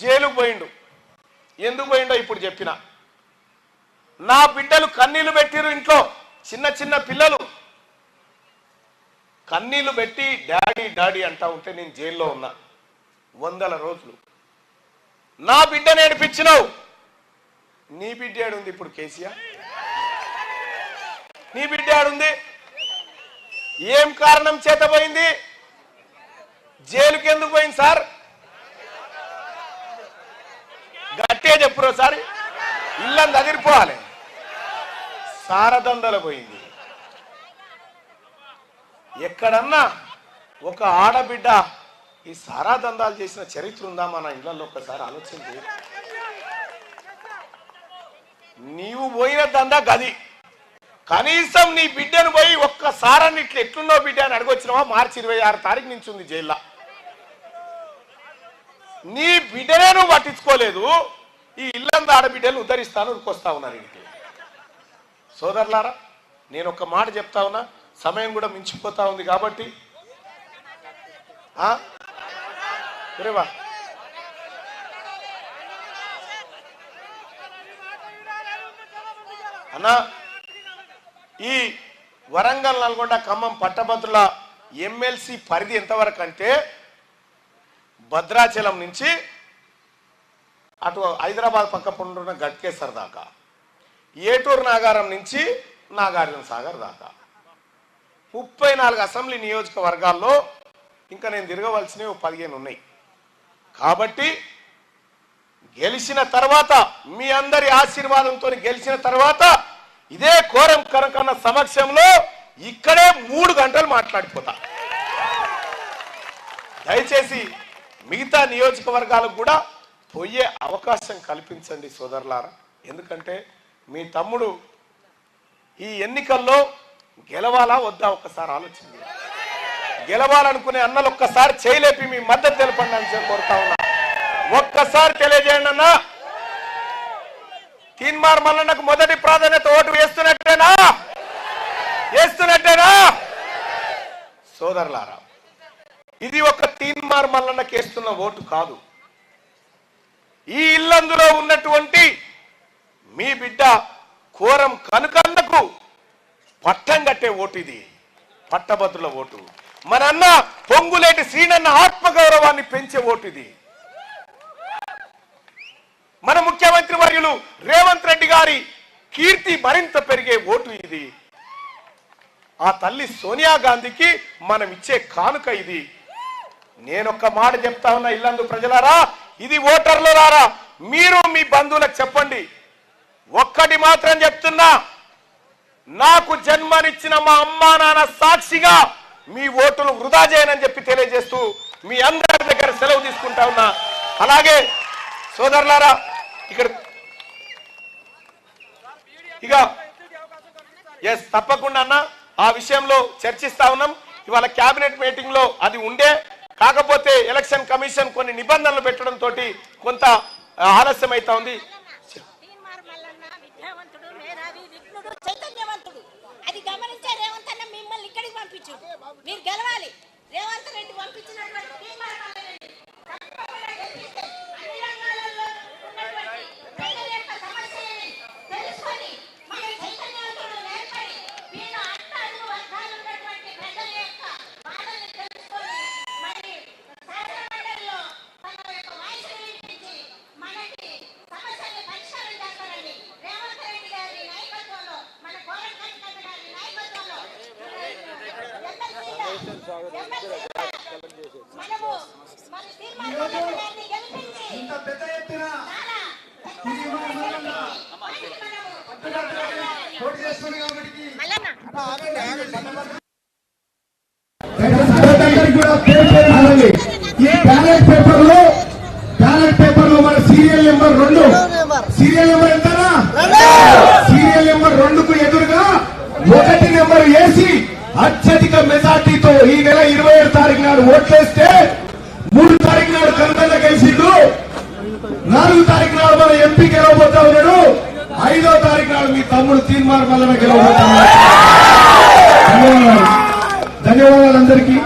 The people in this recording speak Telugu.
జైలుకు పోయిండు. ఎందుకు పోయిండో ఇప్పుడు చెప్పిన. నా బిడ్డలు కన్నీళ్లు పెట్టిరు, ఇంట్లో చిన్న చిన్న పిల్లలు కన్నీళ్లు పెట్టి డాడీ డాడీ అంటా ఉంటే నేను జైల్లో ఉన్నా 100 రోజులు. నా బిడ్డ నేర్పించినావు, నీ బిడ్డ ఏడుంది ఇప్పుడు? కేసీఆర్ నీ బిడ్డ ఏడుంది? ఏం కారణం చేత పోయింది? జైలుకి ఎందుకు పోయింది సార్? గట్టిగా చెప్పురో సార్, ఇల్లంతా అదిరిపోవాలి. సారదందల పోయింది. ఎక్కడన్నా ఒక ఆడబిడ్డ ఈ సారాదందాలు చేసిన చరిత్ర ఉందా మన ఇళ్లలో? ఒక్కసారి ఆలోచించి. నీవు పోయిన దందా గది. కనీసం నీ బిడ్డను పోయి ఒక్కసారని ఇట్లా ఎట్లున్నావు బిడ్డ అని అడగొచ్చినావా? మార్చి 26 తారీఖు నుంచి ఉంది జైల్లో. నీ బిడ్డనే నువ్వు పట్టించుకోలేదు. ఈ ఇల్లంతా ఆడబిడ్డలు ఉద్ధరిస్తాను ఉరికొస్తా ఉన్నారు ఇంటికి. సోదరులారా, నేను ఒక మాట చెప్తా ఉన్నా, సమయం కూడా మించిపోతా ఉంది కాబట్టి అన్నా, ఈ వరంగల్, నల్గొండ, ఖమ్మం పట్టభద్రుల ఎమ్మెల్సీ పరిధి ఎంతవరకు అంటే భద్రాచలం నుంచి అటు హైదరాబాద్ పక్క పండున్న గట్కేసర్ దాకా, ఏటూరు నాగారం నుంచి నాగార్జున సాగర్ దాకా 34 అసెంబ్లీ నియోజకవర్గాల్లో ఇంకా నేను తిరగవలసినవి 15 ఉన్నాయి. కాబట్టి గెలిచిన తర్వాత, మీ అందరి ఆశీర్వాదంతో గెలిచిన తర్వాత ఇదే కోరం కనకన్న సమక్షంలో ఇక్కడే 3 గంటలు మాట్లాడిపోతా. దయచేసి మిగతా నియోజకవర్గాలకు కూడా పోయే అవకాశం కల్పించండి సోదరులారా. ఎందుకంటే మీ తమ్ముడు ఈ ఎన్నికల్లో గెలవాలా వద్దా ఒక్కసారి ఆలోచించండి. గెలవాలనుకునే అన్నలు ఒక్కసారి చేయలేపి మీ మద్దతు తెలపండి అని కోరుతా ఉన్నా. ఒక్కసారి తెలియజేయండి అన్న. తీన్మార్ మల్లన్నకు మొదటి ప్రాధాన్యత ఓటు వేస్తున్నట్టేనా? సోదరులారా, ఇది ఒక తీన్మార్ మల్లన్నకి వేస్తున్న ఓటు కాదు. ఈ ఇల్లందులో ఉన్నటువంటి మీ బిడ్డ కోరం కనుకన్నకు పట్టం కట్టే ఓటు ఇది, పట్టభద్రుల ఓటు. మన అన్న పొంగులేటి శ్రీనన్న ఆత్మగౌరవాన్ని పెంచే ఓటు ఇది. మన ముఖ్యమంత్రి వర్యులు రేవంత్ రెడ్డి గారి కీర్తి మరింత పెరిగే ఓటు ఇది. ఆ తల్లి సోనియా గాంధీకి మనం ఇచ్చే కానుక ఇది. నేనొక్క మాట చెప్తా ఉన్నా, ఇల్లందు ప్రజలారా, ఇది ఓటర్లు రారా, మీరు మీ బంధువులకు చెప్పండి. ఒక్కటి మాత్రం చెప్తున్నా, నాకు జన్మనిచ్చిన మా అమ్మా నాన్న సాక్షిగా మీ ఓటును వృధా చేయనని చెప్పి తెలియజేస్తూ మీ అందరి దగ్గర సెలవు తీసుకుంటా ఉన్నా. అలాగే సోదరులారా, ఇక్కడ ఇక తప్పకుండా అన్న ఆ విషయంలో చర్చిస్తా ఉన్నాం. ఇవాళ కేబినెట్ మీటింగ్ లో అది ఉండే, కాకపోతే ఎలక్షన్ కమిషన్ కొన్ని నిబంధనలు పెట్టడం తోటి కొంత ఆలస్యం అవుతా ఉంది. మీరు గెలవాలి. రేవంత్ రెడ్డి పంపించినటువంటి ఈ బ్యాలెట్ పేపర్ లో మన సీరియల్ నెంబర్ 2, సీరియల్ నెంబర్ ఎంతనా? సీరియల్ నెంబర్ 2కు ఎదురుగా 1 నెంబర్ వేసి అత్యధిక మెజార్టీతో ఈ నెల 27 తారీఖు నాడు ఓట్లేస్తే 3 తారీఖు నాడు కనకన్న గెలిచిండు, 4 తారీఖు నాడు మన ఎంపీ గెలవబోతా ఉన్నాడు, 5వ తారీఖు నాడు మీ తమ్ముడు తీన్మార్ మల్లన్న గెలవబోతా ఉన్నాడు. ధన్యవాదాలు అందరికీ.